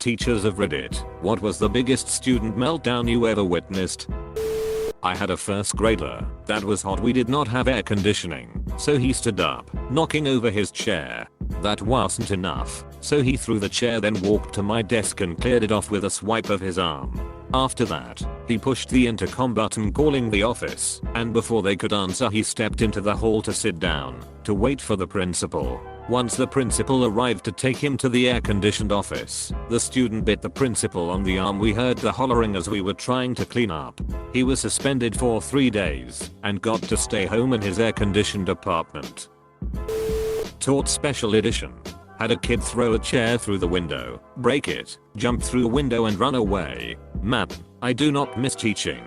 teachers of Reddit, what was the biggest student meltdown you ever witnessed? I had a first grader that was hot. We did not have air conditioning, so he stood up, knocking over his chair. That wasn't enough, so he threw the chair, then walked to my desk and cleared it off with a swipe of his arm. After that, he pushed the intercom button calling the office, and before they could answer he stepped into the hall to sit down, to wait for the principal. Once the principal arrived to take him to the air-conditioned office, the student bit the principal on the arm. We heard the hollering as we were trying to clean up. He was suspended for 3 days, and got to stay home in his air-conditioned apartment. Taught special edition. Had a kid throw a chair through the window, break it, jump through a window and run away. Man, I do not miss teaching.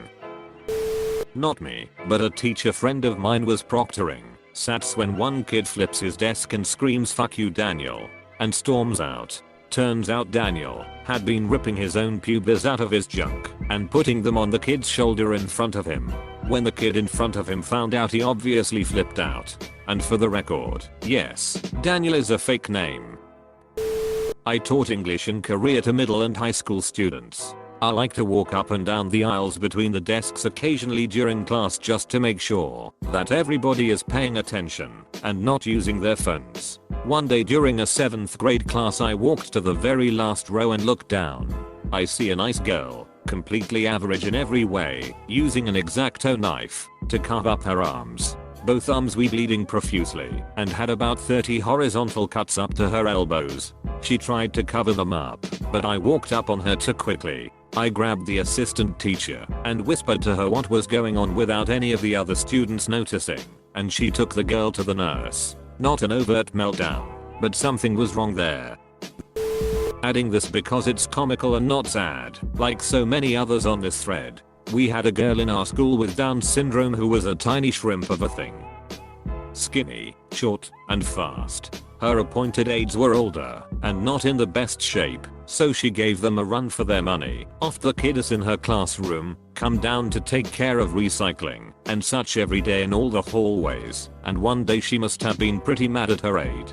Not me, but a teacher friend of mine was proctoring. Sats when one kid flips his desk and screams "Fuck you, Daniel," and storms out. Turns out Daniel had been ripping his own pubes out of his junk and putting them on the kid's shoulder in front of him. When the kid in front of him found out, he obviously flipped out. And for the record, yes, Daniel is a fake name. I taught English and Korea to middle and high school students. I like to walk up and down the aisles between the desks occasionally during class just to make sure that everybody is paying attention and not using their phones. One day during a 7th grade class, I walked to the very last row and looked down. I see a nice girl, completely average in every way, using an X-Acto knife to carve up her arms. Both arms were bleeding profusely and had about 30 horizontal cuts up to her elbows. She tried to cover them up, but I walked up on her too quickly. I grabbed the assistant teacher and whispered to her what was going on without any of the other students noticing, and she took the girl to the nurse. Not an overt meltdown, but something was wrong there. Adding this because it's comical and not sad, like so many others on this thread. We had a girl in our school with Down syndrome who was a tiny shrimp of a thing. Skinny, short, and fast. Her appointed aides were older and not in the best shape, so she gave them a run for their money. Off the kiddos in her classroom, come down to take care of recycling and such every day in all the hallways, and one day she must have been pretty mad at her aide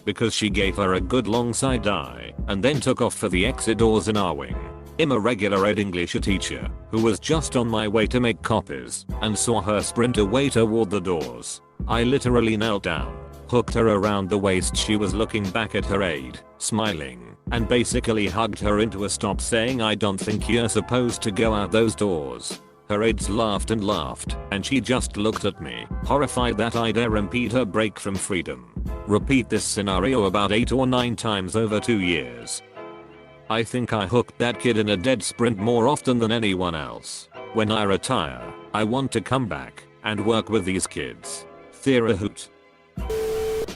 because she gave her a good long side eye and then took off for the exit doors in our wing. I'm a regular ed English teacher who was just on my way to make copies and saw her sprint away toward the doors. I literally knelt down, hooked her around the waist. She was looking back at her aide, smiling, and basically hugged her into a stop, saying, "I don't think you're supposed to go out those doors." Her aides laughed and laughed, and she just looked at me, horrified that I dare impede her break from freedom. Repeat this scenario about 8 or 9 times over 2 years. I think I hooked that kid in a dead sprint more often than anyone else. When I retire, I want to come back and work with these kids. Thera hoot.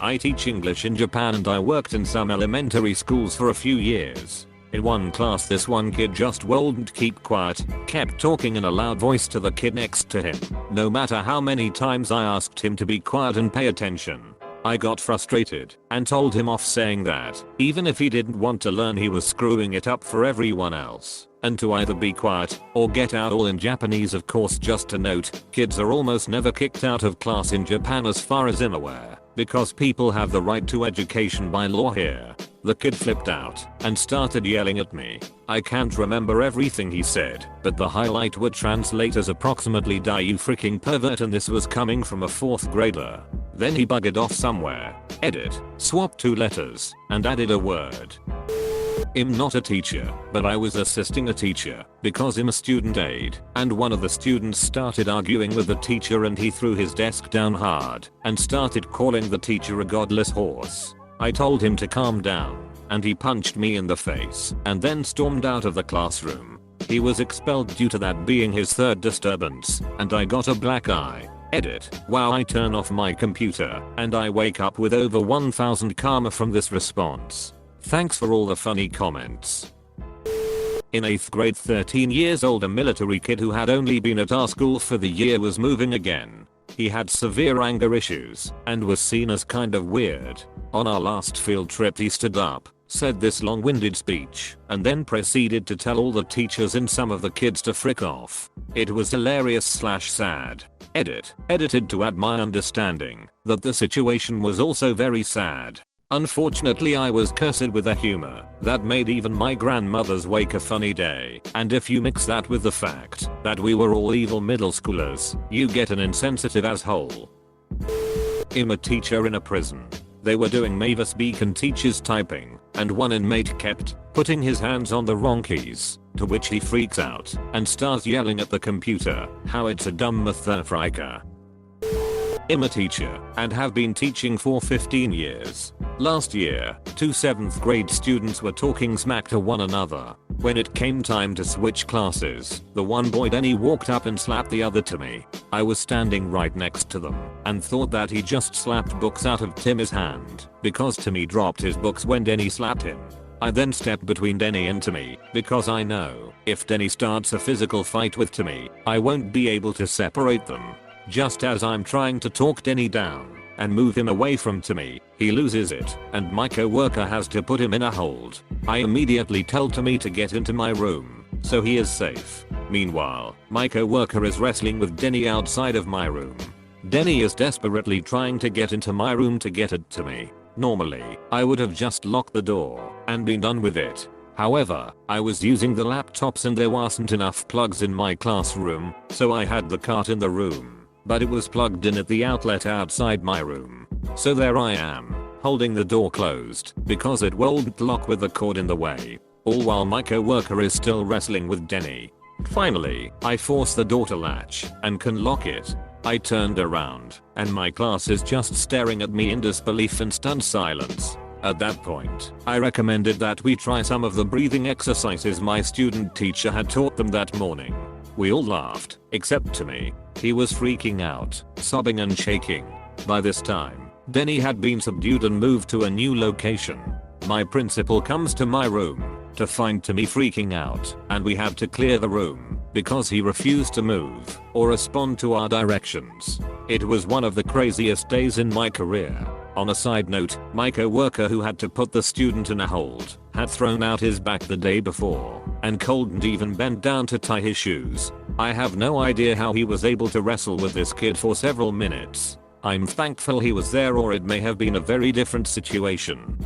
I teach English in Japan and I worked in some elementary schools for a few years. In one class, this one kid just wouldn't keep quiet, kept talking in a loud voice to the kid next to him. No matter how many times I asked him to be quiet and pay attention, I got frustrated and told him off, saying that even if he didn't want to learn, he was screwing it up for everyone else, and to either be quiet or get out, all in Japanese of course. Just a note, kids are almost never kicked out of class in Japan as far as I'm aware, because people have the right to education by law here. The kid flipped out and started yelling at me. I can't remember everything he said, but the highlight would translate as approximately "Die you freaking pervert," and this was coming from a 4th grader. Then he buggered off somewhere. Edit, swapped 2 letters, and added a word. I'm not a teacher, but I was assisting a teacher because I'm a student aide, and one of the students started arguing with the teacher and he threw his desk down hard and started calling the teacher a godless horse. I told him to calm down, and he punched me in the face and then stormed out of the classroom. He was expelled due to that being his 3rd disturbance, and I got a black eye. Edit, wow. I turn off my computer and I wake up with over 1000 karma from this response. Thanks for all the funny comments. In 8th grade, 13 years old, a military kid who had only been at our school for the year was moving again. He had severe anger issues and was seen as kind of weird. On our last field trip, he stood up, said this long-winded speech, and then proceeded to tell all the teachers and some of the kids to frick off. It was hilarious/sad. Edit, edited to add my understanding that the situation was also very sad. Unfortunately, I was cursed with a humor that made even my grandmother's wake a funny day, and if you mix that with the fact that we were all evil middle schoolers, you get an insensitive asshole. I'm a teacher in a prison. They were doing Mavis Beacon teaches typing, and one inmate kept putting his hands on the wrong keys, to which he freaks out and starts yelling at the computer how it's a dumb motherfricker. I'm a teacher and have been teaching for 15 years. Last year, 2 7th grade students were talking smack to one another. When it came time to switch classes, the one boy Denny walked up and slapped the other Timmy. I was standing right next to them and thought that he just slapped books out of Timmy's hand because Timmy dropped his books when Denny slapped him. I then stepped between Denny and Timmy because I know if Denny starts a physical fight with Timmy, I won't be able to separate them. Just as I'm trying to talk Denny down and move him away from Timmy, he loses it and my co-worker has to put him in a hold. I immediately tell Timmy to get into my room so he is safe. Meanwhile, my co-worker is wrestling with Denny outside of my room. Denny is desperately trying to get into my room to get at Timmy. Normally, I would have just locked the door and been done with it. However, I was using the laptops and there wasn't enough plugs in my classroom, so I had the cart in the room. But it was plugged in at the outlet outside my room. So there I am, holding the door closed because it won't lock with the cord in the way. All while my co-worker is still wrestling with Denny. Finally, I force the door to latch and can lock it. I turned around and my class is just staring at me in disbelief and stunned silence. At that point, I recommended that we try some of the breathing exercises my student teacher had taught them that morning. We all laughed, except Timmy. He was freaking out, sobbing and shaking. By this time, Denny had been subdued and moved to a new location. My principal comes to my room to find Timmy freaking out, and we have to clear the room because he refused to move or respond to our directions. It was one of the craziest days in my career. On a side note, my co-worker who had to put the student in a hold had thrown out his back the day before and couldn't even bend down to tie his shoes. I have no idea how he was able to wrestle with this kid for several minutes. I'm thankful he was there, or it may have been a very different situation.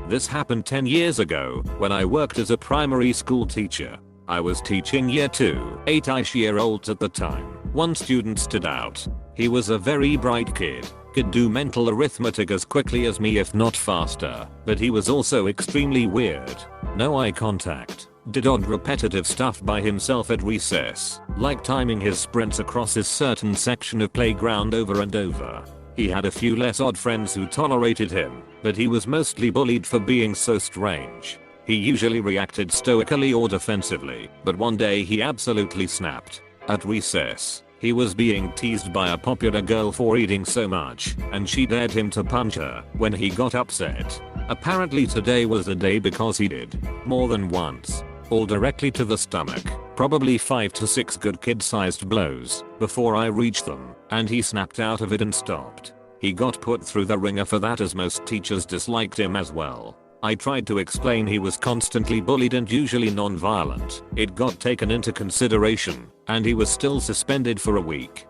This happened 10 years ago when I worked as a primary school teacher. I was teaching year 2, 8-ish-year-olds at the time. One student stood out. He was a very bright kid, could do mental arithmetic as quickly as me if not faster, but he was also extremely weird. No eye contact, did odd repetitive stuff by himself at recess, like timing his sprints across his certain section of playground over and over. He had a few less odd friends who tolerated him, but he was mostly bullied for being so strange. He usually reacted stoically or defensively, but one day he absolutely snapped. At recess, he was being teased by a popular girl for eating so much, and she dared him to punch her when he got upset. Apparently today was the day because he did. More than once. All directly to the stomach. Probably 5 to 6 good kid-sized blows before I reached them, and he snapped out of it and stopped. He got put through the ringer for that, as most teachers disliked him as well. I tried to explain he was constantly bullied and usually non-violent. It got taken into consideration, and he was still suspended for a week.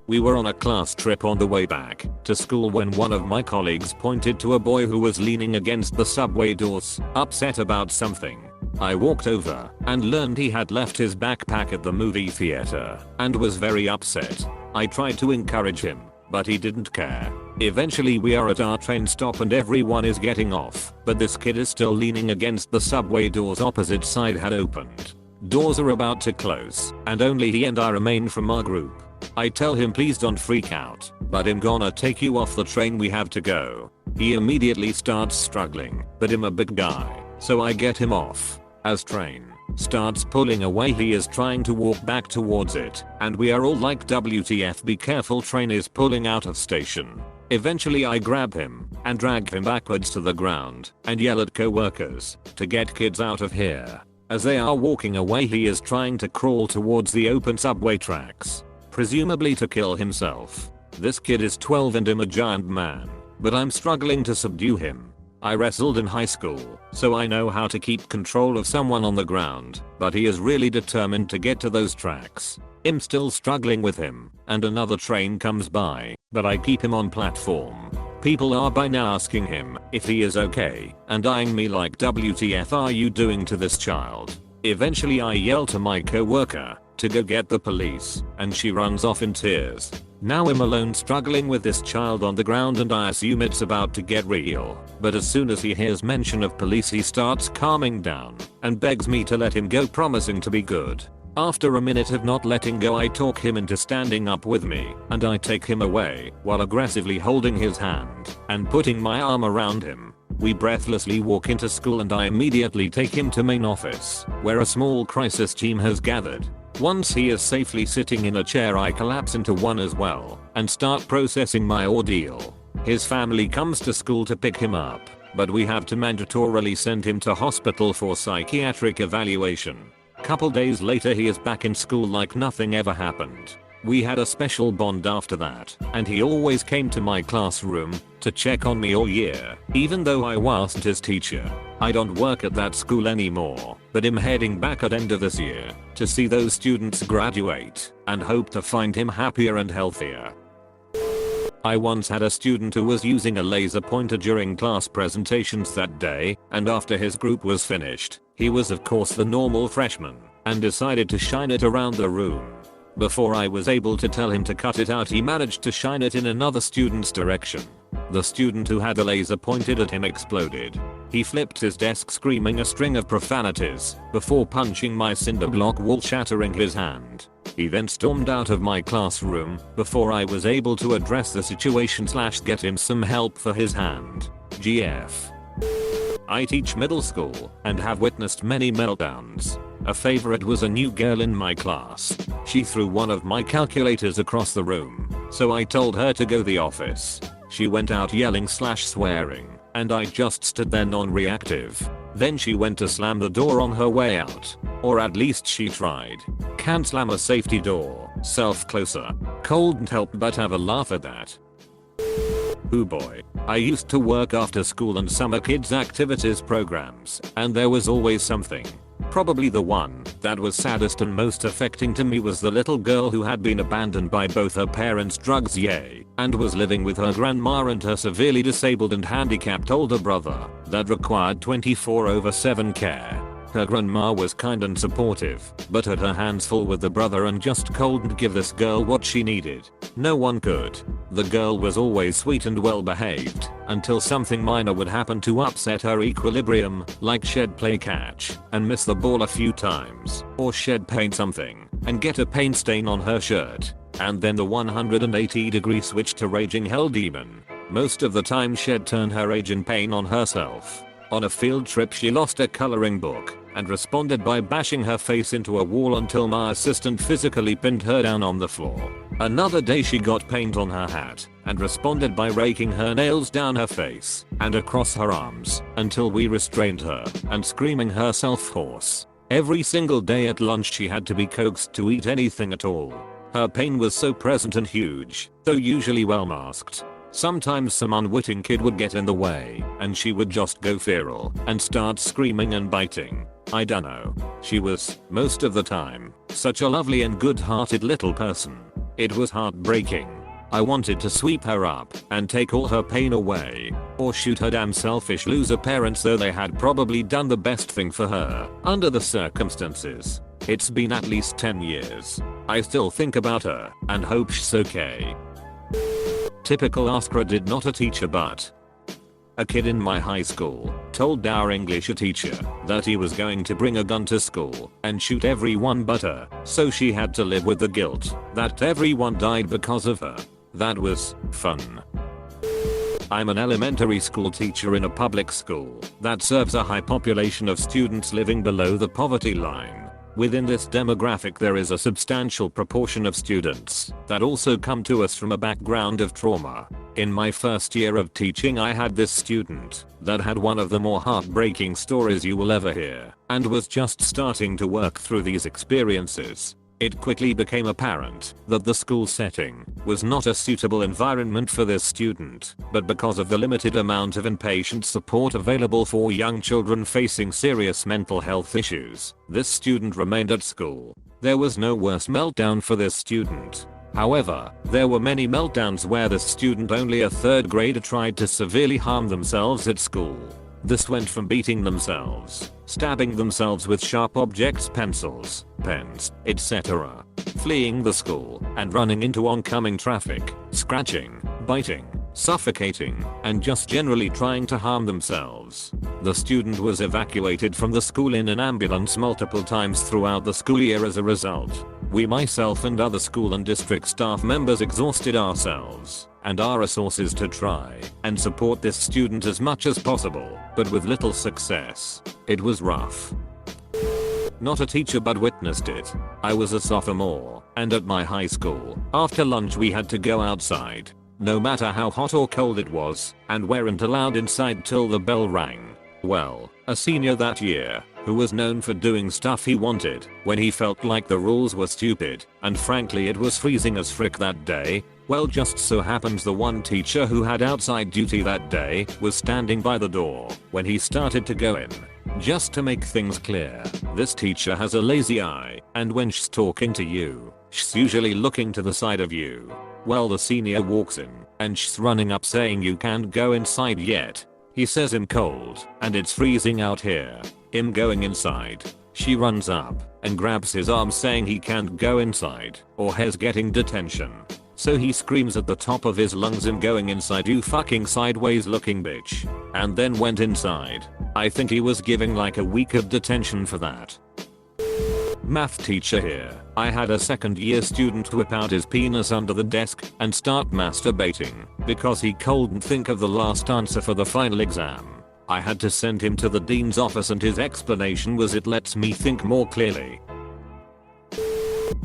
We were on a class trip on the way back to school when one of my colleagues pointed to a boy who was leaning against the subway doors, upset about something. I walked over and learned he had left his backpack at the movie theater and was very upset. I tried to encourage him, but he didn't care. Eventually we are at our train stop and everyone is getting off, but this kid is still leaning against the subway doors. Opposite side had opened. Doors are about to close, and only he and I remain from our group. I tell him please don't freak out, but I'm gonna take you off the train, we have to go. He immediately starts struggling, but I'm a big guy, so I get him off. As train starts pulling away, he is trying to walk back towards it, and we are all like WTF, be careful, train is pulling out of station. Eventually I grab him and drag him backwards to the ground and yell at co-workers to get kids out of here. As they are walking away, he is trying to crawl towards the open subway tracks, presumably to kill himself. This kid is 12 and I'm a giant man, but I'm struggling to subdue him. I wrestled in high school, so I know how to keep control of someone on the ground, but he is really determined to get to those tracks. I'm still struggling with him, and another train comes by, but I keep him on platform. People are by now asking him if he is okay and eyeing me like WTF are you doing to this child? Eventually I yell to my coworker to go get the police and she runs off in tears. Now I'm alone struggling with this child on the ground and I assume it's about to get real. But as soon as he hears mention of police he starts calming down and begs me to let him go, promising to be good. After a minute of not letting go I talk him into standing up with me and I take him away while aggressively holding his hand and putting my arm around him. We breathlessly walk into school and I immediately take him to main office where a small crisis team has gathered. Once he is safely sitting in a chair I collapse into one as well and start processing my ordeal. His family comes to school to pick him up, but we have to mandatorily send him to hospital for psychiatric evaluation. Couple days later he is back in school like nothing ever happened. We had a special bond after that, and he always came to my classroom to check on me all year, even though I wasn't his teacher. I don't work at that school anymore, but I'm heading back at end of this year to see those students graduate and hope to find him happier and healthier. I once had a student who was using a laser pointer during class presentations that day, and after his group was finished, he was of course the normal freshman, and decided to shine it around the room. Before I was able to tell him to cut it out he managed to shine it in another student's direction. The student who had the laser pointed at him exploded. He flipped his desk screaming a string of profanities before punching my cinder block wall, shattering his hand. He then stormed out of my classroom before I was able to address the situation / get him some help for his hand. GF. I teach middle school and have witnessed many meltdowns. A favorite was a new girl in my class. She threw one of my calculators across the room, so I told her to go the office. She went out yelling / swearing, and I just stood there non-reactive. Then she went to slam the door on her way out. Or at least she tried. Can't slam a safety door, self-closer. Couldn't help but have a laugh at that. Ooh boy. I used to work after school and summer kids activities programs, and there was always something. Probably the one that was saddest and most affecting to me was the little girl who had been abandoned by both her parents, drugs yay, and was living with her grandma and her severely disabled and handicapped older brother that required 24/7 care. Her grandma was kind and supportive, but had her hands full with the brother and just couldn't give this girl what she needed. No one could. The girl was always sweet and well behaved, until something minor would happen to upset her equilibrium, like she'd play catch and miss the ball a few times, or she'd paint something and get a paint stain on her shirt, and then the 180-degree switch to raging hell demon. Most of the time she'd turn her rage and pain on herself. On a field trip she lost a coloring book and responded by bashing her face into a wall until my assistant physically pinned her down on the floor. Another day she got paint on her hat and responded by raking her nails down her face and across her arms until we restrained her and screaming herself hoarse. Every single day at lunch she had to be coaxed to eat anything at all. Her pain was so present and huge, though usually well masked. Sometimes some unwitting kid would get in the way and she would just go feral and start screaming and biting. I dunno. She was, most of the time, such a lovely and good-hearted little person. It was heartbreaking. I wanted to sweep her up and take all her pain away, or shoot her damn selfish loser parents, though they had probably done the best thing for her under the circumstances. It's been at least 10 years. I still think about her and hope she's okay. Typical AskReddit, not a teacher but a kid in my high school told our English teacher that he was going to bring a gun to school and shoot everyone but her, so she had to live with the guilt that everyone died because of her. That was fun. I'm an elementary school teacher in a public school that serves a high population of students living below the poverty line. Within this demographic there is a substantial proportion of students that also come to us from a background of trauma. In my first year of teaching I had this student that had one of the more heartbreaking stories you will ever hear, and was just starting to work through these experiences. It quickly became apparent that the school setting was not a suitable environment for this student, but because of the limited amount of inpatient support available for young children facing serious mental health issues, this student remained at school. There was no worse meltdown for this student. However, there were many meltdowns where the student, only a 3rd grader, tried to severely harm themselves at school. This went from beating themselves, stabbing themselves with sharp objects, pencils, pens, etc., fleeing the school and running into oncoming traffic, scratching, biting, suffocating, and just generally trying to harm themselves. The student was evacuated from the school in an ambulance multiple times throughout the school year as a result. We, myself and other school and district staff members, exhausted ourselves and our resources to try and support this student as much as possible, but with little success. It was rough. Not a teacher but witnessed it. I was a sophomore, and at my high school, after lunch we had to go outside, no matter how hot or cold it was, and weren't allowed inside till the bell rang. Well, a senior that year, who was known for doing stuff he wanted when he felt like the rules were stupid, and frankly it was freezing as frick that day, well, just so happens the one teacher who had outside duty that day was standing by the door when he started to go in. Just to make things clear, this teacher has a lazy eye, and when she's talking to you, she's usually looking to the side of you. Well, the senior walks in, and she's running up saying you can't go inside yet. He says I'm cold, and it's freezing out here. Him going inside. She runs up and grabs his arm saying he can't go inside or he's getting detention. So he screams at the top of his lungs, "I'm going inside, you fucking sideways looking bitch," and then went inside. I think he was giving like a week of detention for that. Math teacher here. I had a 2nd year student whip out his penis under the desk and start masturbating because he couldn't think of the last answer for the final exam. I had to send him to the dean's office and his explanation was, "It lets me think more clearly."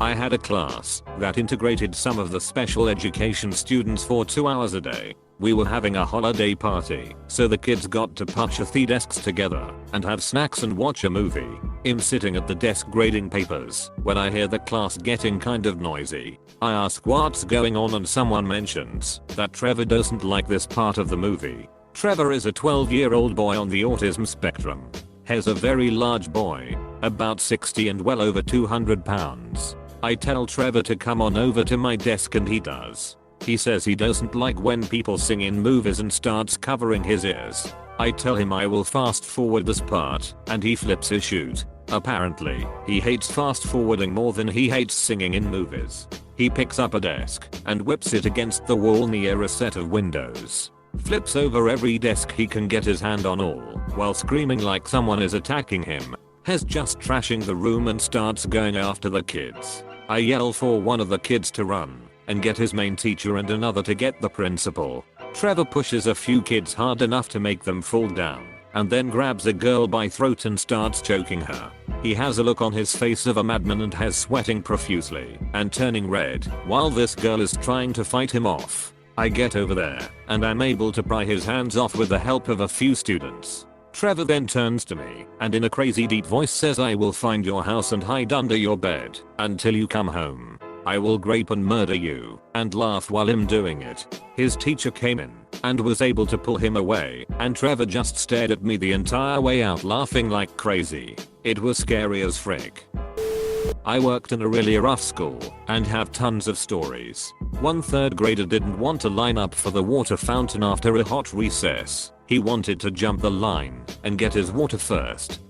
I had a class that integrated some of the special education students for 2 hours a day. We were having a holiday party, so the kids got to punch the desks together and have snacks and watch a movie. I'm sitting at the desk grading papers when I hear the class getting kind of noisy. I ask what's going on and someone mentions that Trevor doesn't like this part of the movie. Trevor is a 12-year-old boy on the autism spectrum. He's a very large boy, about 60 and well over 200 pounds. I tell Trevor to come on over to my desk and he does. He says he doesn't like when people sing in movies and starts covering his ears. I tell him I will fast forward this part and he flips his chute. Apparently, he hates fast forwarding more than he hates singing in movies. He picks up a desk and whips it against the wall near a set of windows. Flips over every desk he can get his hand on, all while screaming like someone is attacking him. He's just trashing the room and starts going after the kids. I yell for one of the kids to run and get his main teacher and another to get the principal. Trevor pushes a few kids hard enough to make them fall down and then grabs a girl by throat and starts choking her. He has a look on his face of a madman and has sweating profusely and turning red while this girl is trying to fight him off. I get over there and I'm able to pry his hands off with the help of a few students. Trevor then turns to me and in a crazy deep voice says, "I will find your house and hide under your bed until you come home. I will rape and murder you," and laugh while I'm doing it. His teacher came in and was able to pull him away, and Trevor just stared at me the entire way out laughing like crazy. It was scary as frick. I worked in a really rough school and have tons of stories. One 3rd grader didn't want to line up for the water fountain after a hot recess. He wanted to jump the line and get his water first.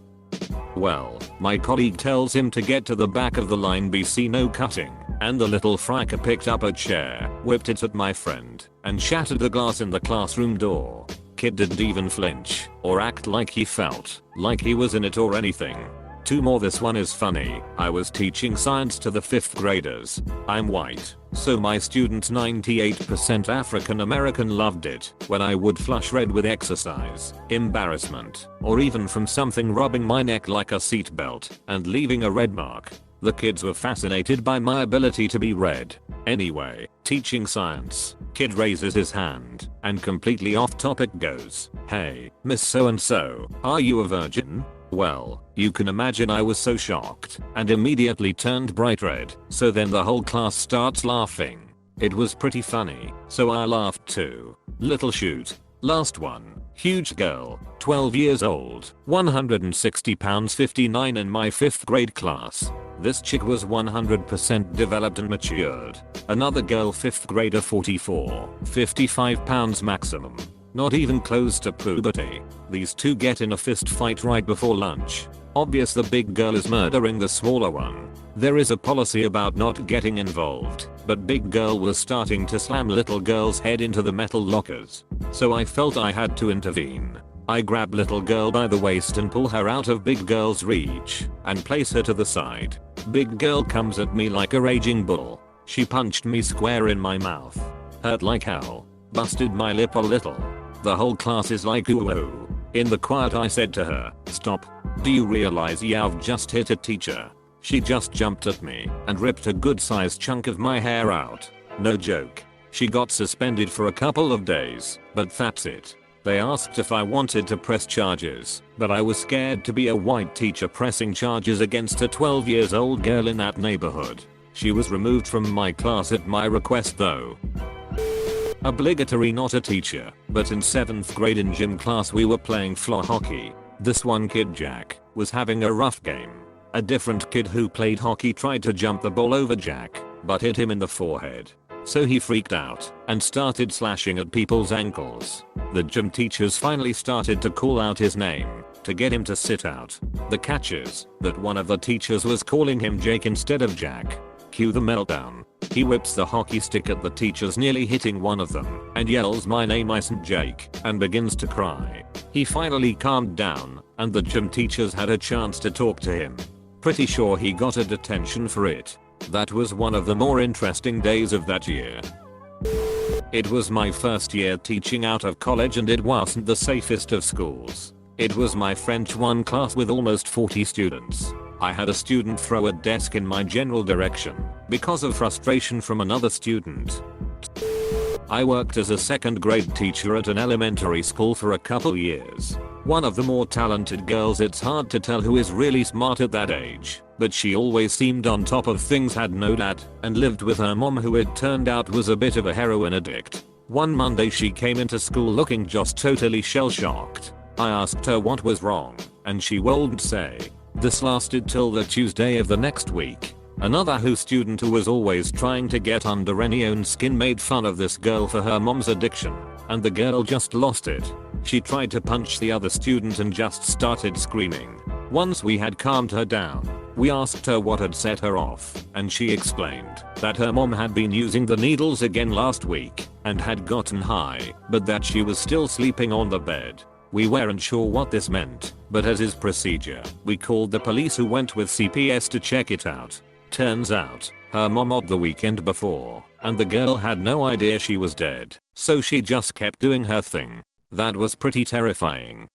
Well, my colleague tells him to get to the back of the line, BC no cutting, and the little fracker picked up a chair, whipped it at my friend, and shattered the glass in the classroom door. Kid didn't even flinch or act like he felt like he was in it or anything. 2 more. This one is funny. I was teaching science to the 5th graders. I'm white, so my students 98% African American loved it when I would flush red with exercise, embarrassment, or even from something rubbing my neck like a seatbelt and leaving a red mark. The kids were fascinated by my ability to be red. Anyway, teaching science, kid raises his hand and completely off topic goes, "Hey, Miss So-and-so, are you a virgin?" Well, you can imagine I was so shocked and immediately turned bright red, so then the whole class starts laughing. It was pretty funny, so I laughed too. Little shoot. Last one. Huge girl, 12 years old, 160 pounds 59 in my 5th grade class. This chick was 100% developed and matured. Another girl 5th grader 44, 55 pounds maximum. Not even close to puberty. These two get in a fist fight right before lunch. Obvious the big girl is murdering the smaller one. There is a policy about not getting involved, but big girl was starting to slam little girl's head into the metal lockers. So I felt I had to intervene. I grab little girl by the waist and pull her out of big girl's reach and place her to the side. Big girl comes at me like a raging bull. She punched me square in my mouth. Hurt like hell. Busted my lip a little. The whole class is like ooh ooh. In the quiet I said to her, "Stop. Do you realize you've just hit a teacher?" She just jumped at me and ripped a good sized chunk of my hair out. No joke. She got suspended for a couple of days, but that's it. They asked if I wanted to press charges, but I was scared to be a white teacher pressing charges against a 12 years old girl in that neighborhood. She was removed from my class at my request though. Obligatory not a teacher, but in 7th grade in gym class we were playing floor hockey. This one kid Jack was having a rough game. A different kid who played hockey tried to jump the ball over Jack, but hit him in the forehead. So he freaked out and started slashing at people's ankles. The gym teachers finally started to call out his name to get him to sit out. The catch is that one of the teachers was calling him Jake instead of Jack. Cue the meltdown. He whips the hockey stick at the teachers, nearly hitting one of them, and yells, "My name isn't Jake," and begins to cry. He finally calmed down, and the gym teachers had a chance to talk to him. Pretty sure he got a detention for it. That was one of the more interesting days of that year. It was my first year teaching out of college and it wasn't the safest of schools. It was my French 1 class with almost 40 students. I had a student throw a desk in my general direction because of frustration from another student. I worked as a 2nd grade teacher at an elementary school for a couple years. One of the more talented girls, it's hard to tell who is really smart at that age, but she always seemed on top of things, had no dad, and lived with her mom who it turned out was a bit of a heroin addict. One Monday she came into school looking just totally shell-shocked. I asked her what was wrong, and she wouldn't say. This lasted till the Tuesday of the next week. Another student who was always trying to get under any own skin made fun of this girl for her mom's addiction, and the girl just lost it. She tried to punch the other student and just started screaming. Once we had calmed her down, we asked her what had set her off, and she explained that her mom had been using the needles again last week and had gotten high, but that she was still sleeping on the bed. We weren't sure what this meant, but as is procedure, we called the police who went with CPS to check it out. Turns out, her mom odd the weekend before, and the girl had no idea she was dead, so she just kept doing her thing. That was pretty terrifying.